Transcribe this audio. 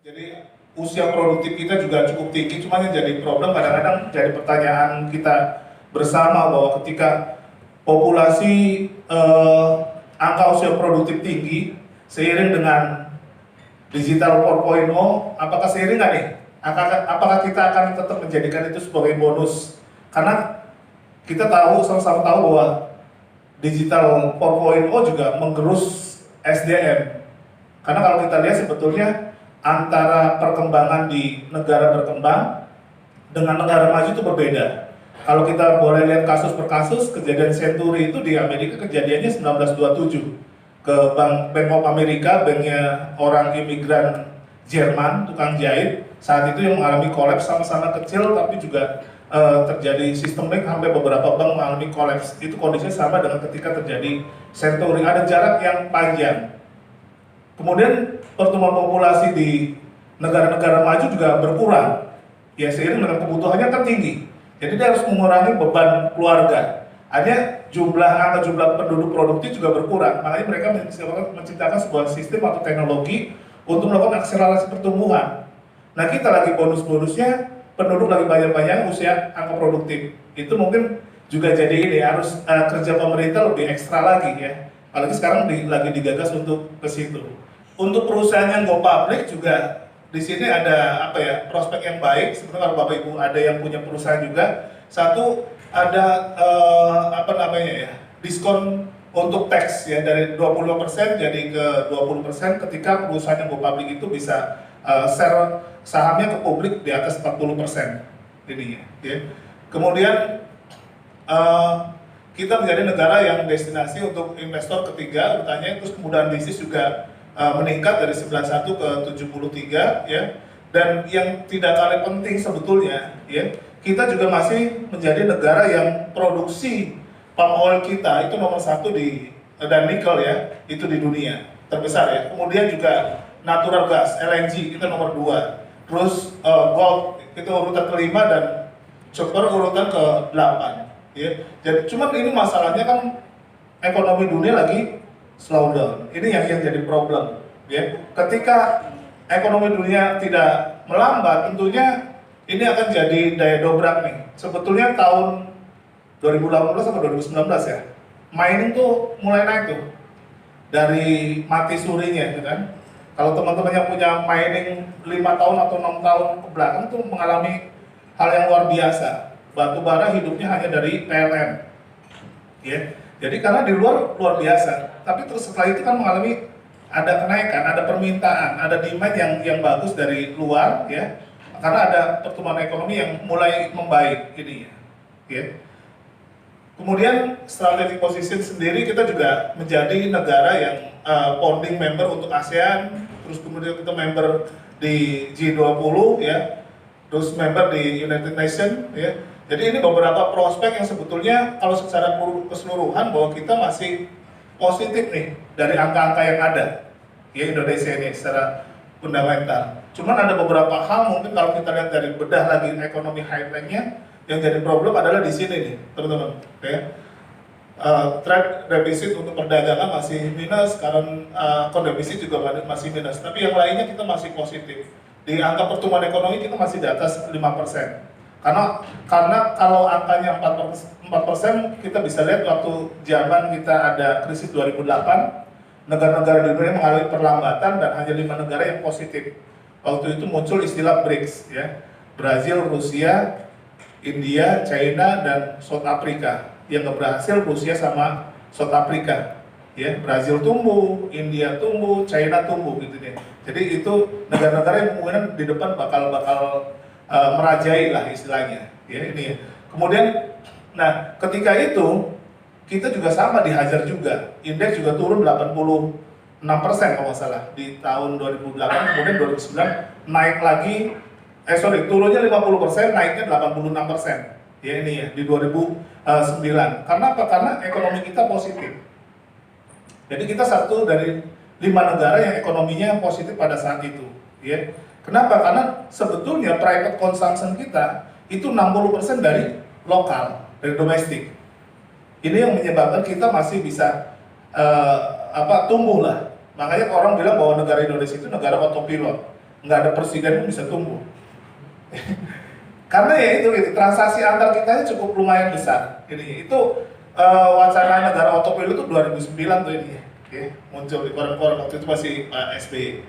Jadi usia produktif kita juga cukup tinggi, cuma yang jadi problem kadang-kadang jadi pertanyaan kita bersama bahwa ketika populasi angka usia produktif tinggi seiring dengan digital 4.0, apakah seiring nggak nih? Apakah kita akan tetap menjadikan itu sebagai bonus? Karena kita tahu, sama-sama tahu bahwa digital 4.0 juga menggerus SDM. Karena kalau kita lihat sebetulnya antara perkembangan di negara berkembang dengan negara maju itu berbeda. Kalau kita boleh lihat kasus per kasus, kejadian Century itu di Amerika kejadiannya 1927 ke Bank of America, banknya orang imigran Jerman, tukang jahit, saat itu yang mengalami kolaps, sama-sama kecil tapi juga terjadi sistemik, sampai beberapa bank mengalami kolaps. Itu kondisinya sama dengan ketika terjadi Century, ada jarak yang panjang. Kemudian pertumbuhan populasi di negara-negara maju juga berkurang, ya seiring dengan kebutuhannya kan tinggi. Jadi dia harus mengurangi beban keluarga. Hanya jumlah penduduk produktif juga berkurang. Makanya mereka menciptakan sebuah sistem atau teknologi untuk melakukan akselerasi pertumbuhan. Nah kita lagi bonus-bonusnya penduduk lagi banyak-banyak usia angka produktif. Itu mungkin juga jadi ini harus kerja pemerintah lebih ekstra lagi ya. Apalagi sekarang lagi digagas untuk ke situ. Untuk perusahaan yang go public juga di sini ada apa ya, prospek yang baik. Sebenarnya kalau Bapak Ibu ada yang punya perusahaan juga, satu ada apa namanya ya, diskon untuk tax ya dari 25% jadi ke 20% ketika perusahaan yang go public itu bisa share sahamnya ke publik di atas 40% ini ya. Kemudian kita menjadi negara yang destinasi untuk investor ketiga, bertanya, terus kemudahan bisnis juga meningkat dari 91 ke 73 ya. Dan yang tidak kalah penting sebetulnya ya, kita juga masih menjadi negara yang produksi palm oil kita itu nomor 1 dan nikel ya, itu di dunia terbesar ya. Kemudian juga natural gas LNG kita nomor 2, terus gold itu urutan ke-5 dan copper urutan ke-8 ya. Jadi cuman ini masalahnya kan ekonomi dunia lagi slow down. Ini yang jadi problem ya. Ketika ekonomi dunia tidak melambat, tentunya ini akan jadi daya dobrak nih. Sebetulnya tahun 2018 sampai 2019 ya, mining tuh mulai naik tuh dari mati surinya gitu kan. Kalau teman-teman yang punya mining 5 tahun atau 6 tahun ke belakang tuh mengalami hal yang luar biasa. Batu bara hidupnya hanya dari PLN ya. Jadi karena di luar biasa, tapi terus setelah itu kan mengalami ada kenaikan, ada permintaan, ada demand yang bagus dari luar ya, karena ada pertumbuhan ekonomi yang mulai membaik ini ya. Kemudian strategi position sendiri, kita juga menjadi negara yang founding member untuk ASEAN, terus kemudian kita member di G20 ya, terus member di United Nations ya. Jadi ini beberapa prospek yang sebetulnya kalau secara keseluruhan bahwa kita masih positif nih dari angka-angka yang ada ya Indonesia ini secara fundamental. Cuman ada beberapa hal mungkin kalau kita lihat dari bedah lagi ekonomi high-tech-nya, yang jadi problem adalah di sini nih teman-teman ya. Trade deficit untuk perdagangan masih minus, sekarang core deficit juga masih minus, tapi yang lainnya kita masih positif. Di angka pertumbuhan ekonomi kita masih di atas 5%. Karena kalau angkanya 4%, kita bisa lihat waktu zaman kita ada krisis 2008, negara-negara di dunia mengalami perlambatan dan hanya 5 negara yang positif. Waktu itu muncul istilah BRICS ya, Brazil, Rusia, India, China, dan South Africa. Yang nggak berhasil Rusia sama South Africa ya. Brazil tumbuh, India tumbuh, China tumbuh gitu deh. Jadi itu negara-negara yang kemungkinan di depan bakal merajai lah istilahnya ya ini ya. Kemudian nah ketika itu kita juga sama dihajar juga, indeks juga turun 86% kalau nggak salah di tahun 2008, kemudian 2009 naik lagi, turunnya 50%, naiknya 86% ya ini ya di 2009. Karena apa? Karena ekonomi kita positif. Jadi kita satu dari 5 negara yang ekonominya positif pada saat itu ya. Kenapa? Karena sebetulnya private consumption kita itu 60% dari lokal, dari domestik. Ini yang menyebabkan kita masih bisa tumbuh lah. Makanya orang bilang bahwa negara Indonesia itu negara autopilot. nggak ada presiden pun bisa tumbuh. Karena ya itu gitu, transaksi antar kita cukup lumayan besar. Ini itu wacana negara otopilu itu 2009 tuh ini ya, muncul di koran-koran waktu itu masih Pak SBY.